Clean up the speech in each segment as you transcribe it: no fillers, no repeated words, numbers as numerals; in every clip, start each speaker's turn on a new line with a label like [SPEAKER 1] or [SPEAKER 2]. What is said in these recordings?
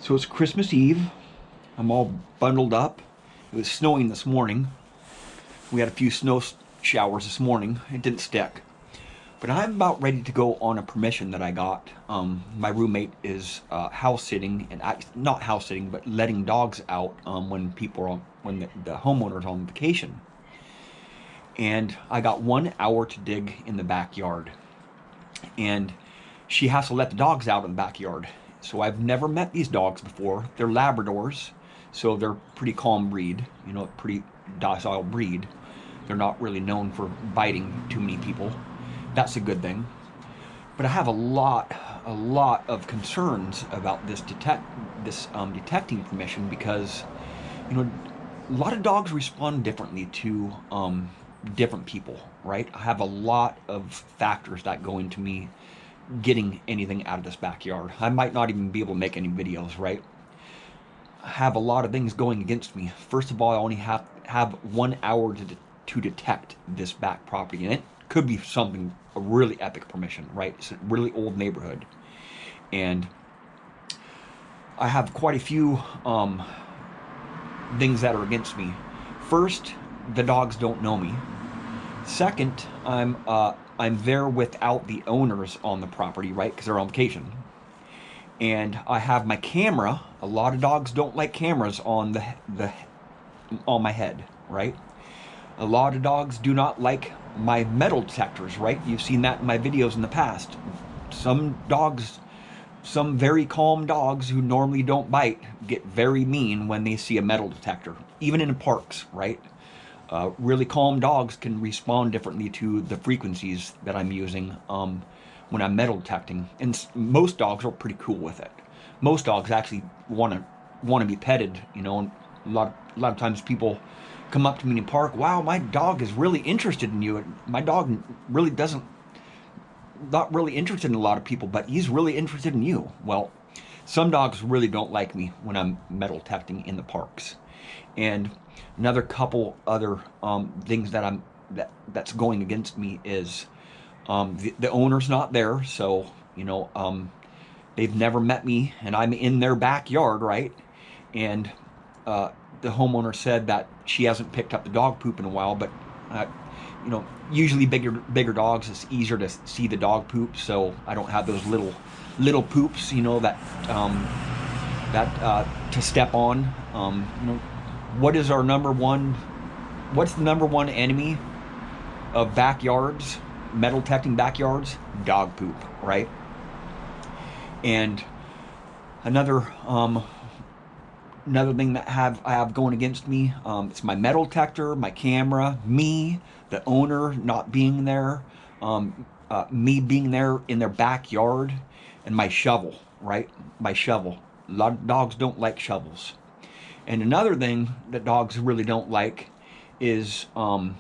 [SPEAKER 1] So it's Christmas Eve. I'm all bundled up. It was snowing this morning. We had a few snow showers this morning. It didn't stick. But I'm about ready to go on a permission that I got. My roommate is house sitting, and not house sitting, but letting dogs out when people are when the homeowner's on vacation. And I got 1 hour to dig in the backyard. And she has to let the dogs out in the backyard. So I've never met these dogs before. They're Labradors, so they're pretty calm breed, pretty docile breed. They're not really known for biting too many people. That's a good thing. But I have a lot of concerns about this detecting permission because, a lot of dogs respond differently to different people, right? I have a lot of factors that go into me getting anything out of this backyard. I might not even be able to make any videos, right? I have a lot of things going against me. First of all, I only have 1 hour to detect this back property, and it could be something, a really epic permission, right? It's a really old neighborhood, and I have quite a few things that are against me. First, the dogs don't know me. Second, I'm there without the owners on the property, right? Because they're on vacation. And I have my camera. A lot of dogs don't like cameras on on my head, right? A lot of dogs do not like my metal detectors, right? You've seen that in my videos in the past. Some dogs, some very calm dogs who normally don't bite, get very mean when they see a metal detector, even in parks, right? Really calm dogs can respond differently to the frequencies that I'm using when I'm metal detecting, and most dogs are pretty cool with it. Most dogs actually want to be petted. And a lot of times people come up to me in the park. Wow, my dog is really interested in you. My dog really doesn't, not really interested in a lot of people, but he's really interested in you. Well, some dogs really don't like me when I'm metal detecting in the parks. And another couple other things that's going against me is the owner's not there, so they've never met me, and I'm in their backyard, right? And the homeowner said that she hasn't picked up the dog poop in a while, but usually bigger dogs, it's easier to see the dog poop, so I don't have those little poops, that to step on. What's the number one enemy of backyards, metal detecting backyards? Dog poop, right? And another thing that I have going against me, it's my metal detector, my camera, me, the owner not being there, me being there in their backyard, and my shovel, right? My shovel. A lot of dogs don't like shovels. And another thing that dogs really don't like is a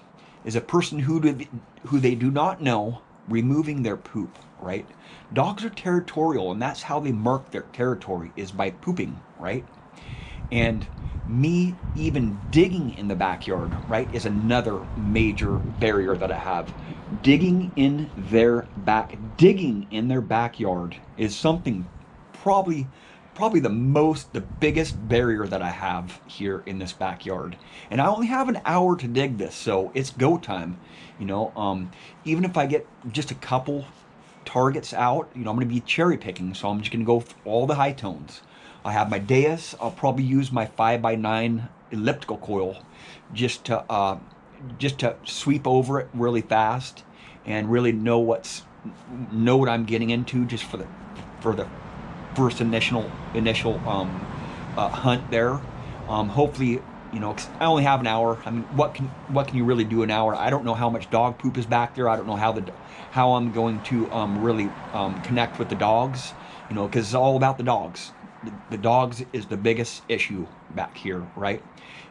[SPEAKER 1] person who they do not know removing their poop, right? Dogs are territorial, and that's how they mark their territory, is by pooping, right? And me even digging in the backyard, right, is another major barrier that I have. Digging in their backyard is something probably the biggest barrier that I have here in this backyard. And I only have an hour to dig this, so it's go time. Even if I get just a couple targets out, I'm going to be cherry picking, so I'm just going to go for all the high tones. I have my dais. I'll probably use my 5x9 elliptical coil just to sweep over it really fast and really know what I'm getting into, just for the first initial hunt there. Hopefully, I only have an hour. I mean, what can you really do an hour? I don't know how much dog poop is back there. I don't know how I'm going to really connect with the dogs. Because it's all about the dogs. The dogs is the biggest issue back here, right?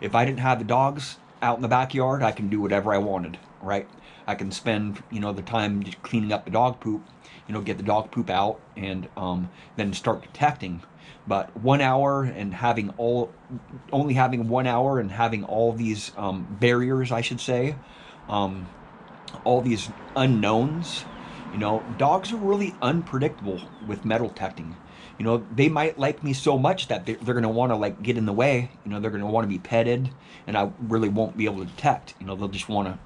[SPEAKER 1] If I didn't have the dogs out in the backyard, I can do whatever I wanted, right? I can spend the time just cleaning up the dog poop, get the dog poop out, and then start detecting. But 1 hour and only having 1 hour and having all these barriers, I should say, all these unknowns. Dogs are really unpredictable with metal detecting. You know, they might like me so much that they're going to want to like get in the way. You know, they're going to want to be petted, and I really won't be able to detect. You know, they'll just want to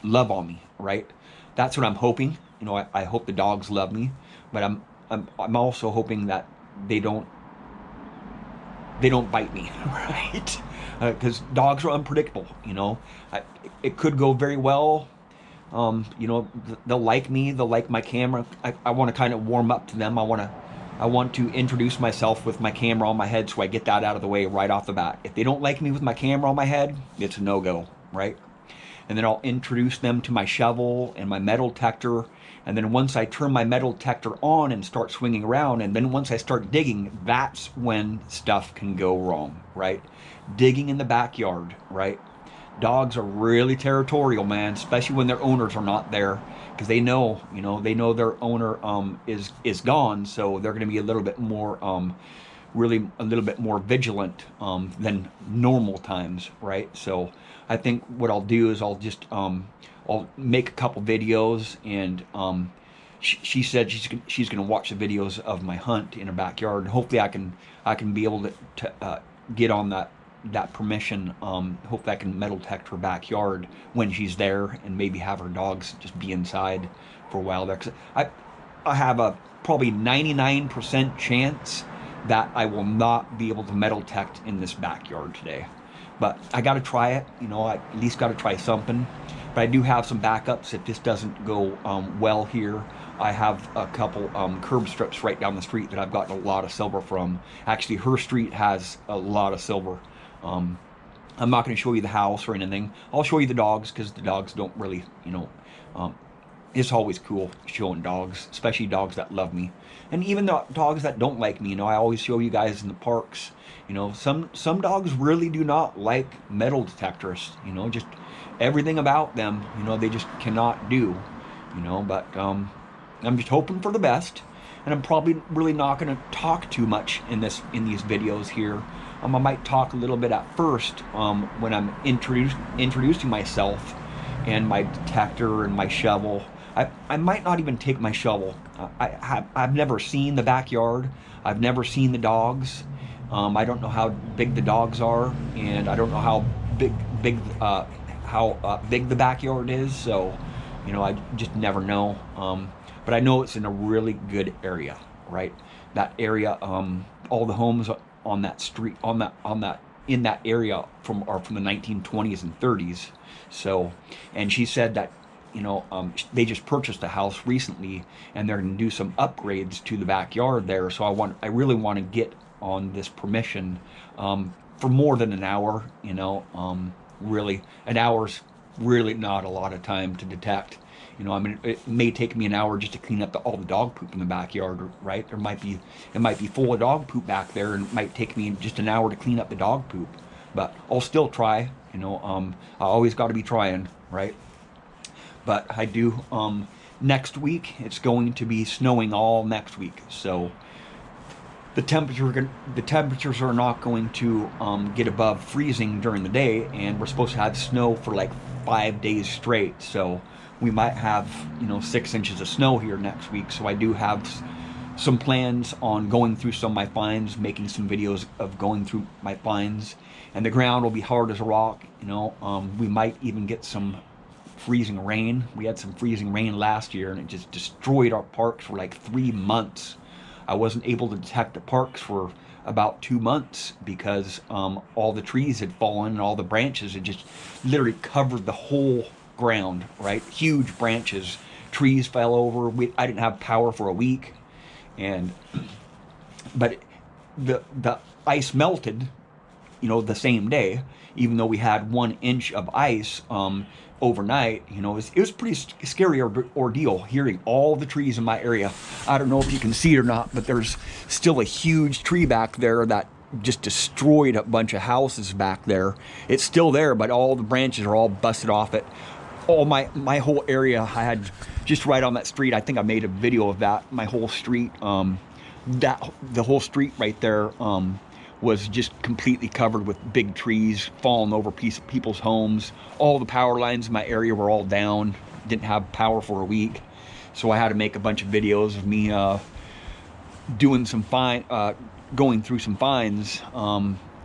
[SPEAKER 1] love on me, right? That's what I'm hoping. You know, I hope the dogs love me, but I'm also hoping that they don't they don't bite me, right? Because dogs are unpredictable. You know, it could go very well. You know, they'll like me. They'll like my camera. I want to kind of warm up to them. I want to introduce myself with my camera on my head, so I get that out of the way right off the bat. If they don't like me with my camera on my head, it's a no-go, right? And then I'll introduce them to my shovel and my metal detector. And then once I turn my metal detector on and start swinging around, and then once I start digging, that's when stuff can go wrong, right? Digging in the backyard, right? Dogs are really territorial, man, especially when their owners are not there, because they know, you know, they know their owner is gone, so they're going to be a little bit more really a little bit more vigilant than normal times, right? So I think what I'll do is I'll just I'll make a couple videos, and she said she's going to watch the videos of my hunt in her backyard. Hopefully I can be able to get on that permission. Hopefully I can metal detect her backyard when she's there, and maybe have her dogs just be inside for a while there. 'Cause I have a probably 99% chance that I will not be able to metal detect in this backyard today. But I got to try it. You know, I at least got to try something. But I do have some backups if this doesn't go well here. I have a couple curb strips right down the street that I've gotten a lot of silver from. Actually, her street has a lot of silver. I'm not going to show you the house or anything. I'll show you the dogs, because the dogs don't really, you know, it's always cool showing dogs, especially dogs that love me. And even the dogs that don't like me, you know, I always show you guys in the parks. You know, some dogs really do not like metal detectors, you know, just everything about them, you know, they just cannot do, you know. But I'm just hoping for the best, and I'm probably really not going to talk too much in these videos here. I might talk a little bit at first when I'm introducing myself and my detector and my shovel. I might not even take my shovel. I've never seen the backyard. I've never seen the dogs. I don't know how big the dogs are, and I don't know how big the backyard is. So, you know, I just never know. But I know it's in a really good area, right? That area, all the homes on that street, in that area are from the 1920s and 30s. So, and she said that, you know, they just purchased a house recently, and they're going to do some upgrades to the backyard there. So I really want to get on this permission for more than an hour. You know, really, an hour's really not a lot of time to detect. You know, I mean, it may take me an hour just to clean up all the dog poop in the backyard, right? It might be full of dog poop back there, and it might take me just an hour to clean up the dog poop. But I'll still try. You know, I always got to be trying, right? But I do. Next week, it's going to be snowing all next week, so the temperatures are not going to get above freezing during the day, and we're supposed to have snow for like 5 days straight. So we might have, you know, 6 inches of snow here next week. So I do have some plans on going through some of my finds, making some videos of going through my finds, and the ground will be hard as a rock. You know, we might even get some freezing rain. We had some freezing rain last year, and it just destroyed our parks for like 3 months. I wasn't able to detect the parks for about 2 months because all the trees had fallen, and all the branches had just literally covered the whole ground, right? Huge branches, trees fell over. I didn't have power for a week, but the ice melted, you know, the same day, even though we had 1 inch of ice overnight. You know, it was pretty scary ordeal hearing all the trees in my area. I don't know if you can see it or not, but there's still a huge tree back there that just destroyed a bunch of houses back there. It's still there, but all the branches are all busted off it. All my whole area, I had just right on that street. I think I made a video of that. My whole street, the whole street right there was just completely covered with big trees falling over people's homes. All the power lines in my area were all down. Didn't have power for a week, so I had to make a bunch of videos of me doing some going through some finds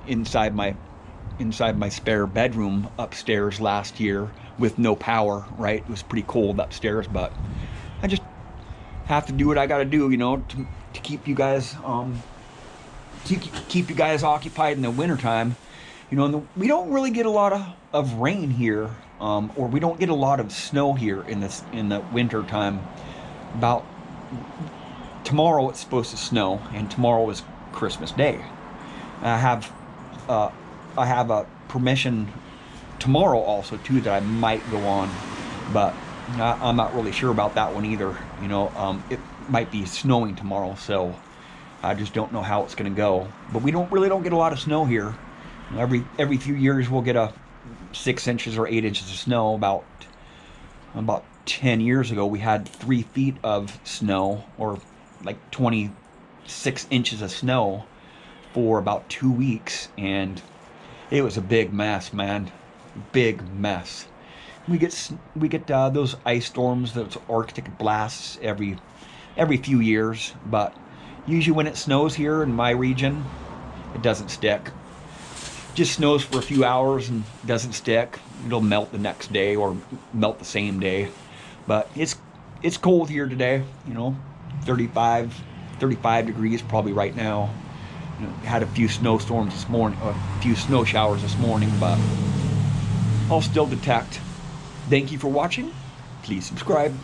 [SPEAKER 1] inside my spare bedroom upstairs last year with no power. Right, it was pretty cold upstairs, but I just have to do what I got to do, to keep you guys keep you guys occupied in the wintertime. We don't really get a lot of rain here, or we don't get a lot of snow here in the winter time. About tomorrow it's supposed to snow, and tomorrow is Christmas Day. I have a permission tomorrow also too that I might go on, but I'm not really sure about that one either. It might be snowing tomorrow, so I just don't know how it's going to go. But we don't get a lot of snow here. Every few years we'll get a 6 inches or 8 inches of snow. About 10 years ago we had 3 feet of snow, or like 26 inches of snow for about 2 weeks, and it was a big mess, man. Big mess. We get those ice storms, those Arctic blasts every few years, but usually when it snows here in my region, it doesn't stick. Just snows for a few hours and doesn't stick. It'll melt the next day or melt the same day. But it's cold here today, 35 degrees probably right now. Had a few snowstorms this morning, a few snow showers this morning, but I'll still detect. Thank you for watching. Please subscribe.